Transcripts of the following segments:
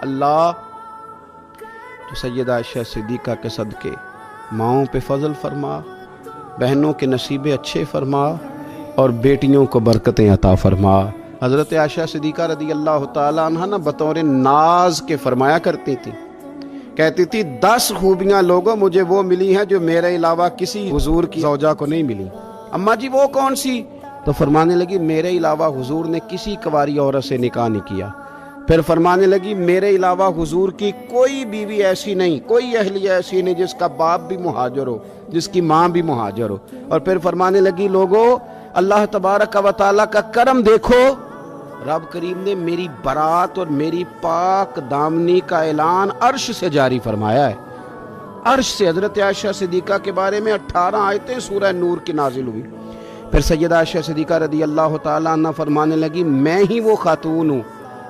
اللہ تو سیدہ عائشہ صدیقہ کے صدقے ماؤں پہ فضل فرما، بہنوں کے نصیبے اچھے فرما، اور بیٹیوں کو برکتیں عطا فرما۔ حضرت عائشہ صدیقہ رضی اللہ تعالیٰ عنہ نا بطور ناز کے فرمایا کرتی تھی، کہتی تھی 10 خوبیاں لوگوں مجھے وہ ملی ہیں جو میرے علاوہ کسی حضور کی زوجہ کو نہیں ملی۔ اماں جی وہ کون سی؟ تو فرمانے لگی میرے علاوہ حضور نے کسی کنواری عورت سے نکاح نہیں کیا۔ پھر فرمانے لگی میرے علاوہ حضور کی کوئی بیوی ایسی نہیں، کوئی اہلیہ ایسی نہیں جس کا باپ بھی مہاجر ہو، جس کی ماں بھی مہاجر ہو۔ اور پھر فرمانے لگی لوگو اللہ تبارک و تعالیٰ کا کرم دیکھو، رب کریم نے میری برات اور میری پاک دامنی کا اعلان عرش سے جاری فرمایا ہے۔ عرش سے حضرت عائشہ صدیقہ کے بارے میں 18 آیتیں سورہ نور کی نازل ہوئی۔ پھر سیدہ عائشہ صدیقہ رضی اللہ تعالیٰ عنہ فرمانے لگی میں ہی وہ خاتون ہوں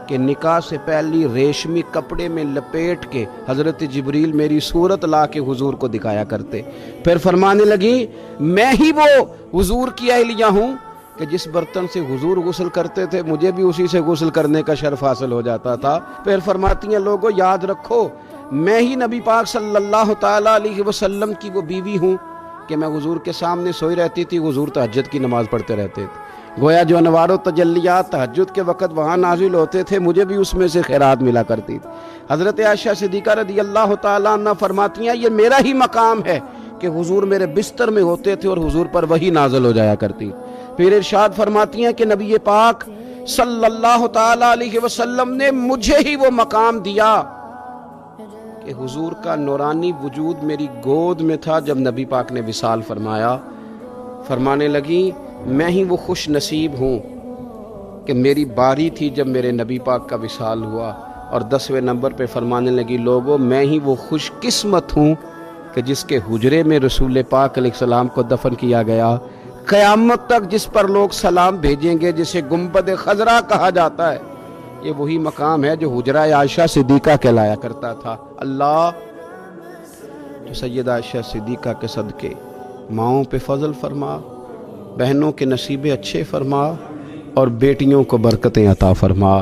کہ نکاح سے پہلی ریشمی کپڑے میں لپیٹ کے حضرت جبریل میری صورت لا کے حضور کو دکھایا کرتے۔ پھر فرمانے لگی میں ہی وہ حضور کی اہلیہ ہوں کہ جس برتن سے حضور غسل کرتے تھے مجھے بھی اسی سے غسل کرنے کا شرف حاصل ہو جاتا تھا۔ پھر فرماتی ہیں لوگوں یاد رکھو میں ہی نبی پاک صلی اللہ تعالیٰ علیہ وسلم کی وہ بیوی ہوں کہ میں حضور کے سامنے سوئی رہتی تھی، حضور تہجد کی نماز پڑھتے رہتے تھے، گویا جو انوار و تجلیات تہجد کے وقت وہاں نازل ہوتے تھے مجھے بھی اس میں سے خیرات ملا کرتی تھی۔ حضرت عائشہ صدیقہ رضی اللہ تعالیٰ عنہ فرماتی ہیں یہ میرا ہی مقام ہے کہ حضور میرے بستر میں ہوتے تھے اور حضور پر وحی نازل ہو جایا کرتی۔ پھر ارشاد فرماتی ہیں کہ نبی پاک صلی اللہ تعالیٰ علیہ وسلم نے مجھے ہی وہ مقام دیا کہ حضور کا نورانی وجود میری گود میں تھا جب نبی پاک نے وصال فرمایا۔ فرمانے لگی میں ہی وہ خوش نصیب ہوں کہ میری باری تھی جب میرے نبی پاک کا وصال ہوا۔ اور 10ویں نمبر پہ فرمانے لگی لوگوں میں ہی وہ خوش قسمت ہوں کہ جس کے حجرے میں رسول پاک علیہ السلام کو دفن کیا گیا۔ قیامت تک جس پر لوگ سلام بھیجیں گے جسے گنبد خضرا کہا جاتا ہے، یہ وہی مقام ہے جو حجرہ عائشہ صدیقہ کہلایا کرتا تھا۔ اللہ تو سیدہ عائشہ صدیقہ کے صدقے ماؤں پہ فضل فرما، بہنوں کے نصیبے اچھے فرما، اور بیٹیوں کو برکتیں عطا فرما۔